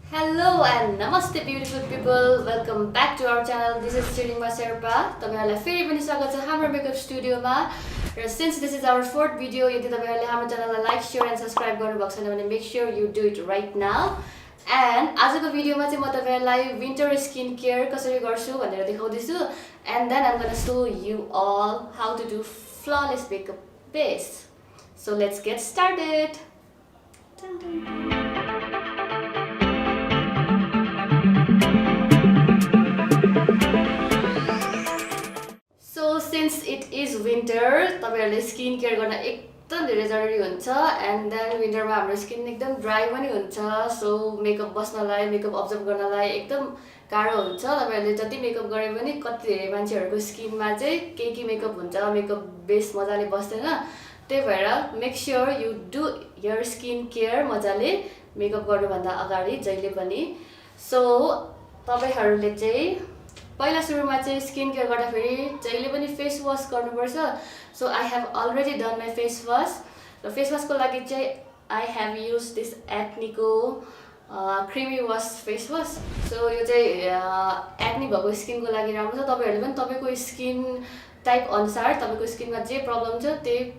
Hello and namaste beautiful people. Welcome back to our channel. This is Tsheringma Sherpa. तपाईहरुलाई फेरि पनि स्वागत छ हाम्रो मेकअप स्टुडियोमा। र since this is our fourth video, यदि तपाईहरुले हाम्रो च्यानललाई लाइक, शेयर एन्ड सब्स्क्राइब गर्नुभएको छैन भने make sure you do it right now. And आजको भिडियोमा चाहिँ म तपाईहरुलाई विन्टर स्किन केयर कसरी गर्छु भनेर देखाउँदै छु. And then I'm going to show you all how to do flawless makeup base. So let's get started. Dun, dun, dun. Since it is winter, तपाईहरुले स्किन केयर गर्न एकदम धेरै जरुरी हुन्छ एन्ड देन विन्टरमा हाम्रो स्किन एकदम ड्राई पनि हुन्छ सो मेकअप बस्नलाई मेकअप अब्जर्भ गर्नलाई एकदम गाह्रो हुन्छ तपाईहरुले जति मेकअप गरे पनि कति धेरै मान्छेहरुको स्किनमा चाहिँ केकी मेकअप हुन्छ मेकअप बेस मजाले बस्दैन त्यही भएर make sure you do your skin care मजाले मेकअप गर्नुभन्दा अगाडि जहिले पनि सो तपाईहरुले चाहिँ पहिला सुरुमा चाहिँ स्किन केयर गर्दाखेरि जहिले पनि फेस वाश गर्नुपर्छ so I have already done my face wash र फेस वाशको लागि चाहिँ आई हेभ युज दिस एक्नीको creamy wash face wash so यो चाहिँ एक्नी भएको स्किनको लागि राम्रो छ तपाईहरुले पनि तपाईको स्किन टाइप अनुसार तपाईको स्किनमा जे प्रब्लम छ त्यही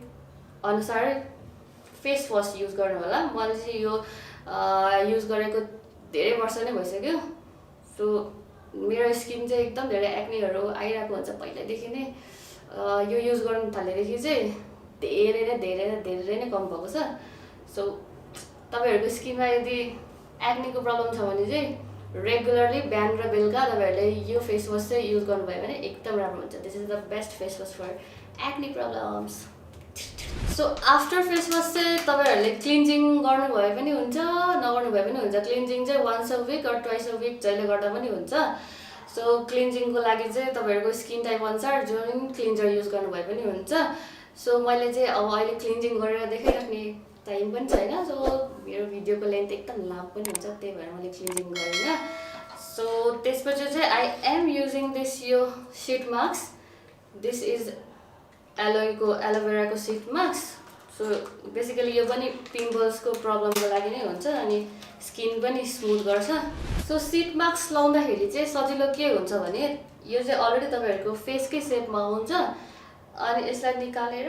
अनुसार फेस वाश युज गर्नु होला मैले चाहिँ यो युज गरेको धेरै वर्ष नै भइसक्यो सो मेरो स्किन चाहिँ एकदम धेरै एक्नीहरु आइराको हुन्छ पहिल्यैदेखि नै यो युज गर्न थालेदेखि चाहिँ धेरै नै कम भएको छ सो तपाईहरुको स्किनमा यदि एक्नीको प्रब्लम छ भने चाहिँ रेगुलरली बिहान र बेलुका तपाईहरुले यो फेस वाश चाहिँ युज गर्नुभयो भने एकदम राम्रो हुन्छ this is the best face wash for acne problems so after face wash चाहिँ तपाईहरुले क्लिन्जिङ गर्नुभयो पनि हुन्छ नगर्नुभयो पनि हुन्छ क्लिन्जिङ चाहिँ once a week or twice a week जहिले गर्दा पनि हुन्छ सो क्लिन्जिङको लागि चाहिँ तपाईहरुको स्किन टाइप अनुसार जुन क्लिन्जर युज गर्नुभयो पनि हुन्छ सो मैले चाहिँ अब अहिले क्लिन्जिङ गरेर देखाइराख्ने टाइम पनि छैन सो मेरो भिडियोको लेन्थ एकदम लामो पनि हुन्छ त्यही भएर मैले क्लिन्जिङ गरिनँ सो त्यसपछि चाहिँ आई एम युजिङ दिस यो शीट मास्क दिस इज एलोभेराको शीट मास्क सो बेसिकली यो पनि पिम्पल्सको प्रब्लमको लागि नै हुन्छ अनि स्किन पनि स्मुथ गर्छ सो शीट मास्क लाउँदाखेरि चाहिँ सजिलो के हुन्छ भने यो चाहिँ अलरेडी तपाईहरुको फेसकै शेपमा हुन्छ अनि यसलाई निकालेर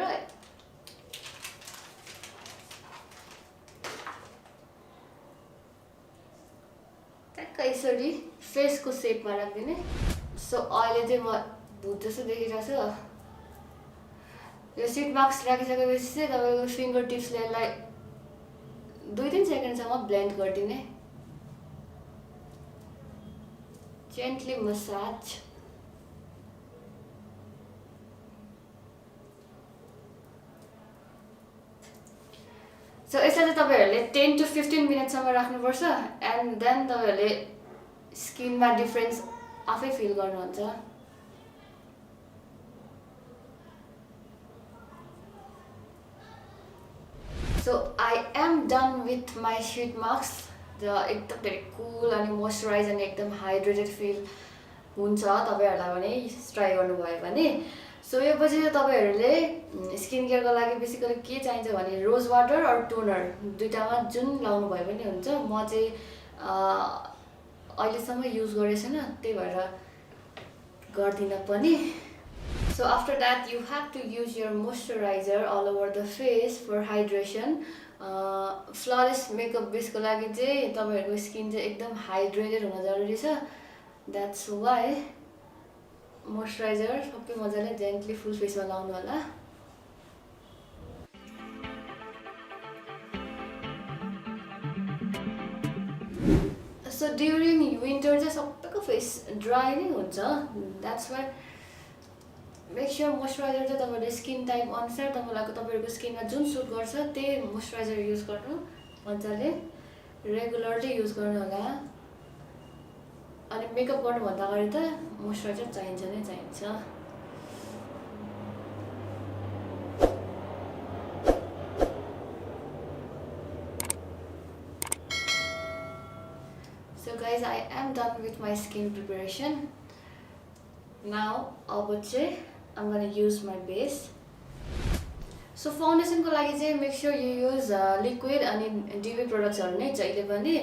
ट्याक्क यसरी फेसको शेपमा राख्दिने सो अहिले चाहिँ म भूत जस्तो देखिरहेको छु यो शीट मास्क राखिसकेपछि चाहिँ तपाईको फिङ्गर टिप्सले यसलाई 2-3 सेकेन्डसम्म ब्लेन्ड गरिदिने जेन्टली मसाज सो यसलाई चाहिँ तपाईहरुले 10 to 15 मिनेटसम्म राख्नुपर्छ एन्ड देन तपाईहरुले स्किनमा डिफरेन्स आफै फिल गर्नुहुन्छ So I am done with my sheet mask र एकदम धेरै कुल अनि मोइस्चराइज अनि एकदम हाइड्रेटेड फिल हुन्छ तपाईहरुलाई भने ट्राई गर्नुभयो भने सो यो पछि तपाईहरुले स्किन केयरको लागि बेसिकली के चाहिन्छ भने रोज वाटर और टोनर दुईटामा जुन लाउनु भयो पनि हुन्छ म चाहिँ अहिलेसम्म युज गरेको छैन त्यही भएर गर्दिन पनि So after that you have to use your moisturizer all over the face for hydration. Flawless makeup base को लागि चाहिँ तपाईहरुको स्किन चाहिँ एकदम हाइड्रेटेड हुन जरुरी छ that's why moisturizer सबै मजाले जेन्टली फुल फेसमा लाउनु होला So during winter चाहिँ सबैको फेस ड्राई नै हुन्छ that's why make sure moisturiser चाहिँ तपाईहरुको स्किन टाइप अनुसार तपाईहरुको स्किनमा जुन सुट गर्छ त्यही मोइस्चराइजर युज गर्नु मजाले रेगुलरली युज गर्नु होला अनि मेकअप गर्नुभन्दा अगाडि त मोइस्चराइजर चाहिन्छ नै चाहिन्छ So guys, I am done with my skin preparation. Now अब चाहिँ I'm gonna use my base. So फाउन्डेसनको लागि चाहिँ make sure you use liquid अनि डिवी प्रोडक्ट्सहरू नै जहिले पनि.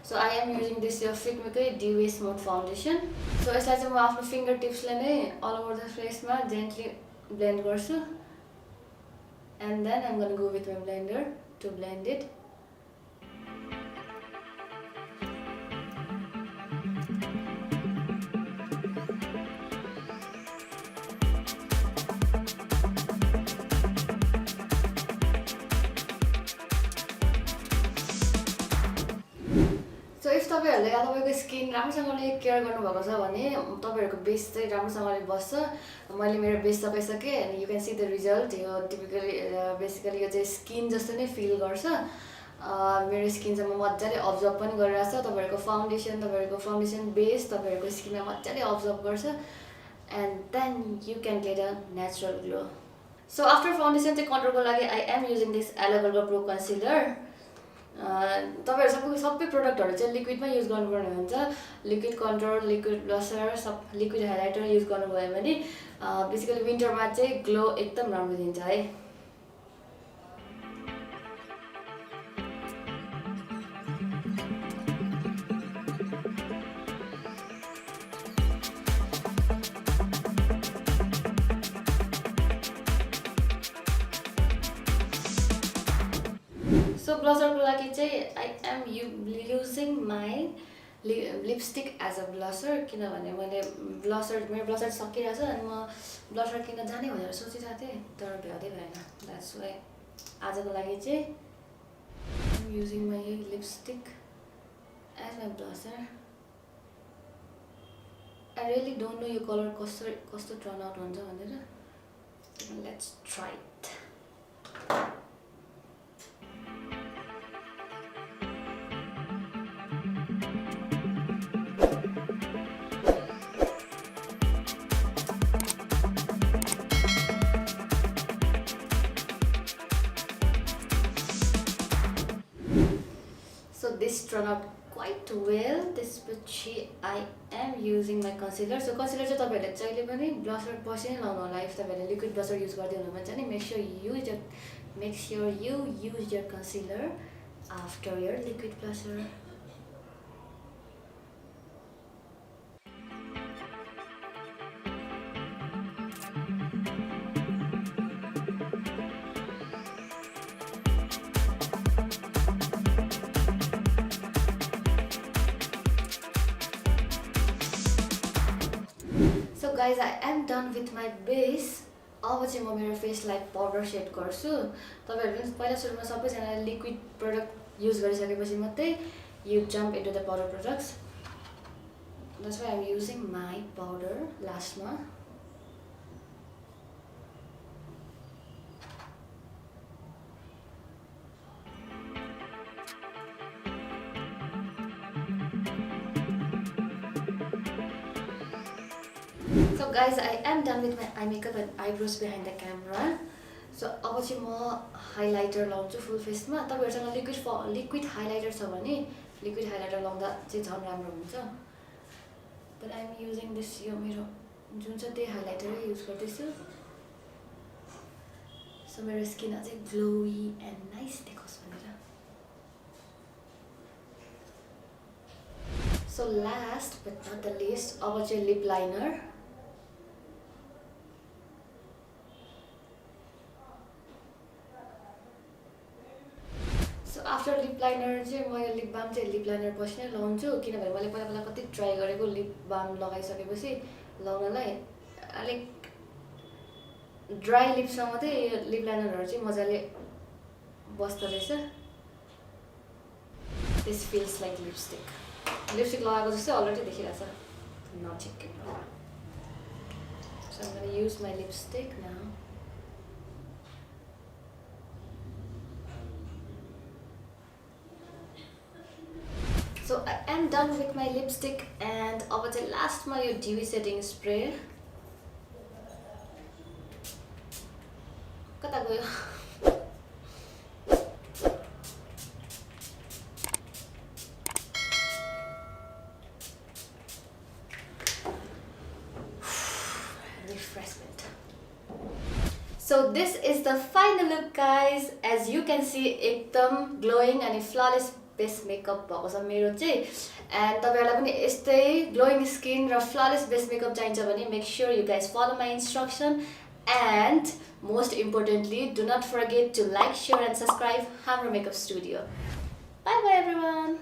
So I am using this यो फिटमीकै डिवी स्मुथ फाउन्डेसन. सो यसलाई चाहिँ म आफ्नो फिङ्गर टिप्सले नै अल ओभर द फेसमा जेन्टली ब्लेन्ड गर्छु. And then I'm gonna go with my blender to blend it. So if तपाईँहरूले तपाईँको स्किन राम्रोसँगले केयर गर्नुभएको छ भने तपाईँहरूको बेस चाहिँ राम्रोसँगले बस्छ. मैले मेरो बेस लगाइसकेँ अनि you can see the result. यो टिपिकली बेसिकली यो चाहिँ स्किन जस्तो नै फिल गर्छ. मेरो स्किन चाहिँ म मजाले अब्जर्भ पनि गरिरहेको छ. तपाईँहरूको फाउन्डेसन बेस तपाईँहरूको स्किनमा मजाले अब्जर्भ गर्छ. And then you can get a natural glow. So after foundation चाहिँ कन्ट्रोलको लागि I am using this aloe vera pro concealer. तपाईँहरू सबै प्रोडक्टहरू चाहिँ लिक्विडमा युज गर्नुपर्ने हुन्छ. लिक्विड कन्ट्रोल, लिक्विड ब्लसर, सब लिक्विड हाइलाइटर युज गर्नुभयो भने बेसिकली विन्टरमा चाहिँ ग्लो एकदम राम्रो दिन्छ है. सो ब्लसरको लागि चाहिँ I am using my lipstick as a blusher. किनभने मेरो ब्लसर सकिरहेको छ अनि म ब्लसर किन्न जाने भनेर सोचिरहेको थिएँ तर भ्याउँदै भएन. द्याट्स वाइ आजको लागि चाहिँ I am using my lipstick as my blusher. I really don't know यो कलर कस्तो टर्न आउट हुन्छ भनेर. Let's try it. So this turned out quite well. त्यसपछि I am using my concealer. So concealer चाहिँ तपाईहरुले जहिले पनि blusher पछि नै लाउनु होला. इफ तपाईहरुले लिक्विड ब्लसर युज गर्दै हुनुहुन्छ भने make sure you use your concealer after your liquid blusher. So guys, I am done with my base. अब चाहिँ म मेरो फेसलाई पाउडर सेट गर्छु. तपाईहरुले पहिला सुरुमा सबैजनाले लिक्विड प्रोडक्ट युज गरिसकेपछि मात्रै you jump into the powder products. That's why I'm using my powder lastमा. So guys, I am done with my eye makeup and eyebrows behind the camera. So अब चाहिँ म हाइलाइटर लाउँछु फुल फेसमा. तपाईहरुसँग liquid highlighter छ भने liquid highlighter लाउँदा चाहिँ झन् राम्रो हुन्छ. But I'm using this यो मेरो जुन चाहिँ त्यही हाइलाइटरै युज गर्दैछु. So मेरो स्किन अझै ग्लोवी एन्ड नाइस देखोस् भनेर. So last but not the least, अब चाहिँ lip liner. So after lip liner चाहिँ म यो लिप बाम चाहिँ लिप लाइनर पछि नै लाउँछु. किनभने मैले पहिला कति ट्राई गरेको लिप बाम लगाइसकेपछि लाउनलाई अलिक ड्राई लिप्समा मात्रै यो लिप लाइनरहरू चाहिँ मजाले बस्दो रहेछ. This feels like lipstick. Lipstick लगाएको जस्तै already देखिरहेछ. नचिक्कै. So I'm going to use my lipstick now. So I am done with my lipstick and अब चाहिँ लास्टमा यो dewy setting spray. कता गयो? Refreshment. So So this is the final look guys. As you can see एकदम glowing and flawless base makeup भएको छ मेरो चाहिँ and तपाईहरुलाई पनि यस्तै glowing skin र flawless base makeup चाहिन्छ भने make sure you guys follow my instruction and most importantly do not forget to like, share and subscribe Hamro Makeup Studio. Bye bye everyone.